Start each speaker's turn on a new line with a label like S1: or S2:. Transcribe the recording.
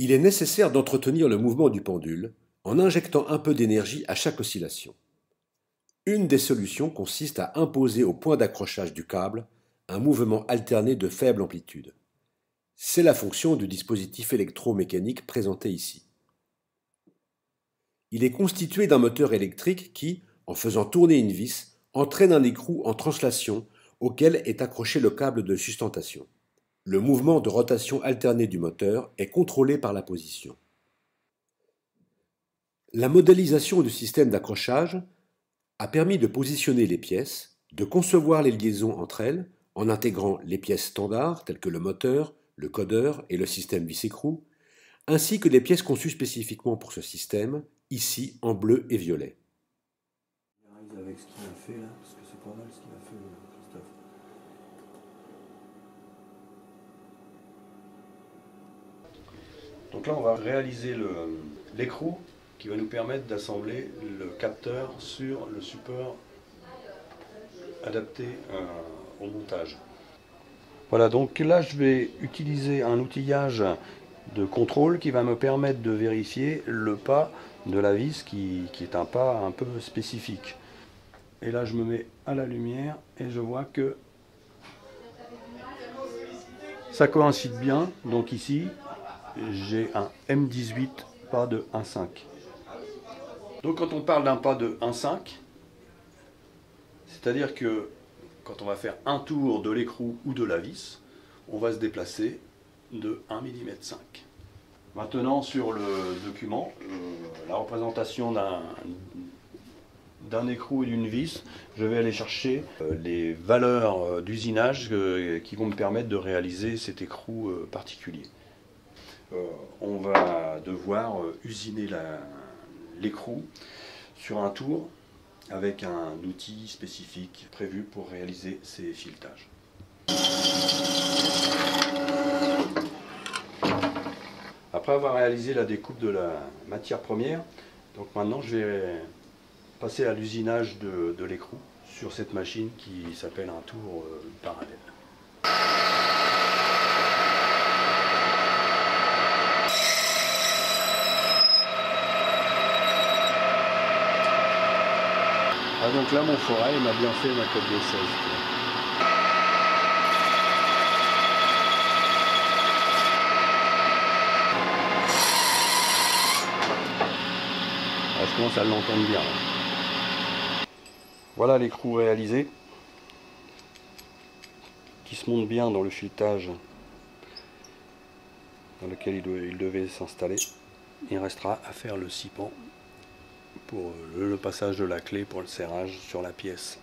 S1: Il est nécessaire d'entretenir le mouvement du pendule en injectant un peu d'énergie à chaque oscillation. Une des solutions consiste à imposer au point d'accrochage du câble un mouvement alterné de faible amplitude. C'est la fonction du dispositif électromécanique présenté ici. Il est constitué d'un moteur électrique qui, en faisant tourner une vis, entraîne un écrou en translation auquel est accroché le câble de sustentation. Le mouvement de rotation alternée du moteur est contrôlé par la position. La modélisation du système d'accrochage a permis de positionner les pièces, de concevoir les liaisons entre elles en intégrant les pièces standards telles que le moteur, le codeur et le système vis-écrou, ainsi que les pièces conçues spécifiquement pour ce système, ici en bleu et violet.
S2: Avec ce qu'il a fait là, parce que c'est pas mal ce qu'il a fait, Christophe. Donc là, on va réaliser l'écrou qui va nous permettre d'assembler le capteur sur le support adapté au montage. Voilà, donc là, je vais utiliser un outillage de contrôle qui va me permettre de vérifier le pas de la vis qui est un pas un peu spécifique. Et là, je me mets à la lumière et je vois que ça coïncide bien. Donc ici, j'ai un M18 pas de 1,5. Donc quand on parle d'un pas de 1,5, c'est-à-dire que quand on va faire un tour de l'écrou ou de la vis, on va se déplacer de 1,5 mm. Maintenant, sur le document, la représentation d'un écrou et d'une vis, je vais aller chercher les valeurs d'usinage qui vont me permettre de réaliser cet écrou particulier. On va devoir usiner l'écrou sur un tour avec un outil spécifique prévu pour réaliser ces filetages. Après avoir réalisé la découpe de la matière première, donc maintenant je vais passer à l'usinage de l'écrou sur cette machine qui s'appelle un tour parallèle. Ah, donc là mon forêt m'a bien fait ma cote de 16. Ah, je commence à l'entendre bien là. Voilà l'écrou réalisé, qui se monte bien dans le filetage dans lequel il devait s'installer. Il restera à faire le scipan pour le passage de la clé pour le serrage sur la pièce.